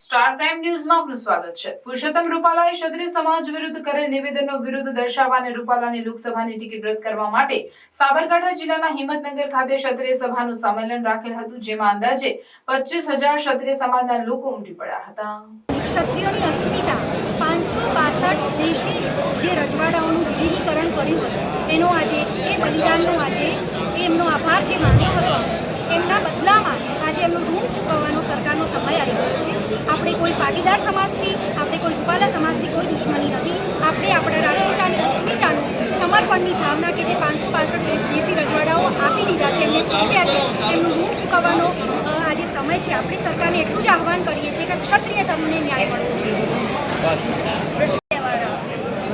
Star crime ન્યૂઝમાં આપનું સ્વાગત છે। પુરુષોત્તમ રૂપાલાએ ક્ષત્રિય સમાજ વિરુદ્ધ કરેલ નિવેદનનો વિરોધ દર્શાવવા અને રૂપાલાની લોકસભાની ટિકિટ રદ કરવા માટે સાબરકાંઠા જિલ્લાના હિંમતનગર ખાતે ક્ષત્રિય સભાનું સંમેલન રાખેલ હતું, જેમાં અંદાજે 25,000 ક્ષત્રિય સમાજના લોકો ઉમટી પડ્યા હતા। ક્ષત્રિયોની અસ્મિતા 562 દેશી જે રજવાડાઓનું વિલીનીકરણ કર્યું હતું એનો આજે એ બલિદાનનો આજે એમનો આભાર જે માન્યો હતો, એમના બદલામાં આજે એમનું ઋણ ચૂકવવાનો સરકારનો સમય આવી ગયો છે। આપણે કોઈ પાટીદાર સમાજથી, આપણે કોઈ રૂપાલા સમાજથી કોઈ દુશ્મની નથી। આપણે આપણા રાજપૂતાની અસ્મિતાનું સમર્પણની ભાવના કે જે 562 દેશી રજવાડાઓ આપી દીધા છે, એમને સોંપ્યા છે, એમનું ઋણ ચૂકવવાનો આજે સમય છે। આપણે સરકારને એટલું જ આહવાન કરીએ છીએ કે ક્ષત્રિય ધર્મને ન્યાય મળવો જોઈએ।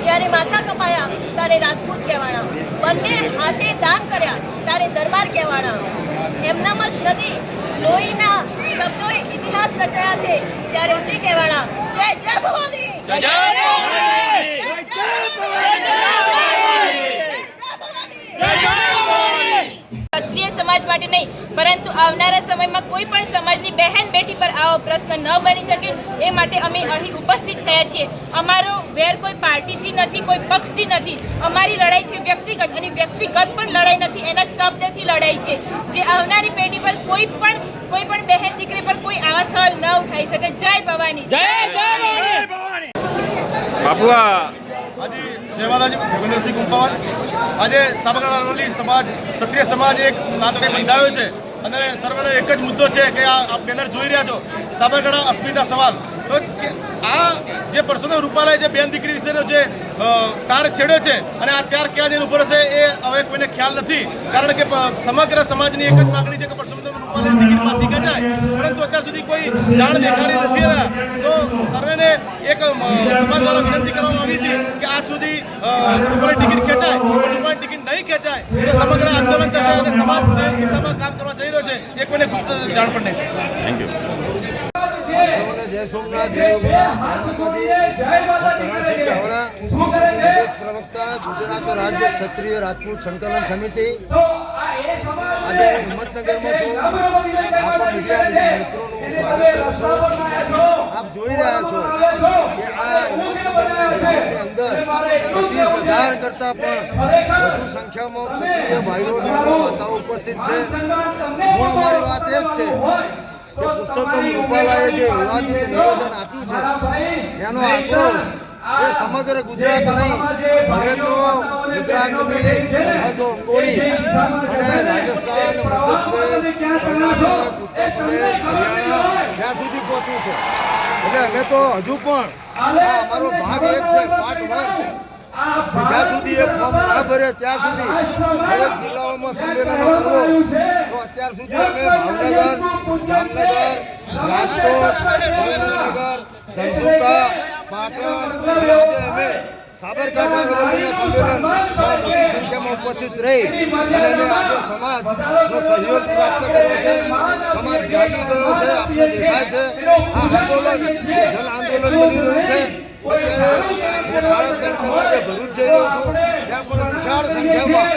જ્યારે માથા કપાયા ત્યારે રાજપૂત કહેવાના, બંને હાથે દાન કર્યા ત્યારે દરબાર કહેવાના। એમનામાં જ નથી, લોહીના શબ્દોએ ઇતિહાસ રચાયા છે ત્યારે શ્રી કહેવાના। જય જય ભવાની, જય જય ભવાની, જય જય ભવાની। ક્ષત્રિય સમાજ માટે નહીં પરંતુ આવનારા સમયમાં કોઈ પણ સમાજની બહેન બેટી પર આવો પ્રશ્ન ન બની શકે એ માટે અમે અહીં ઉપસ્થિત થયા છીએ। અમારો વેર કોઈ પાર્ટીથી નથી, કોઈ પક્ષથી નથી। અમારી લડાઈ છે વ્યક્તિગત, અને વ્યક્તિગત પણ લડાઈ નથી, એના શબ્દથી લડાઈ છે, જે આવનારી પેઢી પર કોઈ પણ બહેન દીકરી પર કોઈ આવા સવાલ ન ઉઠાઈ શકે। જય ભવાની, જય જય ભવાની। બાપુઆ આજે જય માતાજી, ભૂપેન્દ્રસિંહ ગુંપાવત। આજે સાબરકાંઠા સમાજ, ક્ષત્રિય સમાજ એક તાતડે બંધાયો છે અને સર્વનો એક જ મુદ્દો છે કે આ બેનર જોઈ રહ્યા છો, સાબરકાંઠા અસ્મિતા સવાલ। તો આ જે પરસોત્તમ રૂપાલાએ જે બેન દીકરી વિશેનો જે તાર છેડ્યો છે અને આ ત્યાર ક્યાં જઈને ઉપર હશે એ હવે કોઈને ખ્યાલ નથી, કારણ કે સમગ્ર સમાજની એક જ માગણી છે કે પરસોત્તમ રૂપાલાની ટિકિટ પાછી ખેંચાય, પરંતુ અત્યાર સુધી કોઈ જાણ દેખાડી નથી રહ્યા। તો સર્વેને એક સમાજ દ્વારા વિનંતી કરવામાં આવી હતી કે આજ સુધી રૂપાલાની ટિકિટ ખેંચાય, રૂપાલાની ટિકિટ નહીં ખેંચાય તો સમગ્ર આંદોલન થશે અને સમાજ જે દિશામાં કામ કરવા જઈ રહ્યો છે એ કોઈને જાણ પણ નહીં થાય। Thank you. જય સોમનાથ, જય ચાવડા, પ્રવક્તા, ગુજરાત રાજ્ય ક્ષત્રિય રાજપૂત સંકલન સમિતિ। આજે હિંમતનગરમાં છું, આપ મીડિયા મિત્રોનું સ્વાગત કરું છું। આપ જોઈ રહ્યા છો કે આ હિંમતનગરની અંદર 25,000 કરતાં પણ વધુ સંખ્યામાં ક્ષત્રિય ભાઈઓ બહેનો માતાઓ ઉપસ્થિત છે। મૂળ અમારી વાત એ જ છે કે પુરુષોત્તમ રૂપાલાએ જે વિવાદિત નિવેદન આપ્યું છે એનો આક્રોશ એ સમગ્ર ગુજરાત નહીં, હવે તો ગુજરાતની સરહદો તોડી અને રાજસ્થાન, મધ્યપ્રદેશ, કર્ણાટક, ઉત્તર પ્રદેશ, હરિયાણા જ્યાં સુધી પહોંચ્યું છે। એટલે અમે તો હજુ પણ અમારો ભાગ એક છે, પાર્ટ 1, જ્યાં સુધી એ ફોર્મ ના ભરે ત્યાં સુધી દરેક જિલ્લાઓમાં સંમેલનો કરવો। તો અત્યાર સુધી અમે ભાવનગર, જામનગર, રાજકોટ, સુરેન્દ્રનગર, ધંધુકા, પાટણ, આજે અમે સાબરકાંઠા સંમેલન મોટી સંખ્યામાં ઉપસ્થિત રહી અને અમે આજે સમાજનો સહયોગ પ્રાપ્ત કર્યો છે। સમાજ જાગી ગયો છે, આપણે દેખાય છે। આ આંદોલન જન આંદોલન બની રહ્યું છે। અત્યારે હું 3:30 કલાકે ભરૂચ જઈ રહ્યો છું, ત્યાં પણ વિશાળ સંખ્યામાં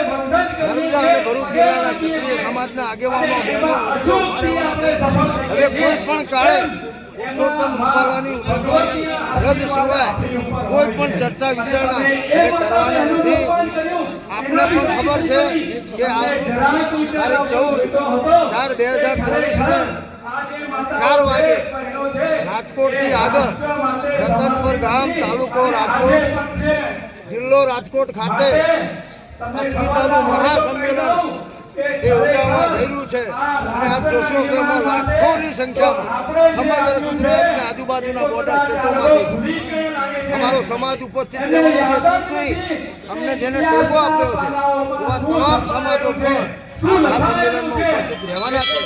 નર્મદા અને ભરૂચ જિલ્લાના ક્ષત્રિય સમાજના આગેવાનો બહેનો છે। હવે કોઈ પણ કાળે પુરુષોત્તમ રૂપાલાની ઉમેદવારી રદ સિવાય કોઈ પણ ચર્ચા વિચારણા અમે કરવાના નથી। આપને પણ ખબર છે કે આ તારીખ 14/4/2024 4 વાગે રાજકોટથી આગળ રતનપર ગામ, તાલુકો રાજકોટ, જિલ્લો રાજકોટ ખાતે અસ્મિતાનું મહાસંમેલન એ યોજવામાં જઈ રહ્યું છે અને આપ જોશો કે એમાં લાખોની સંખ્યામાં સમગ્ર ગુજરાતના આજુબાજુના બોર્ડર સ્ટેટોમાંથી અમારો સમાજ ઉપસ્થિત રહેવાનો છે। તેથી અમને જેને ટેકો આપ્યો છે એવા તમામ સમાજો પણ આ સંમેલનમાં ઉપસ્થિત રહેવાના છે।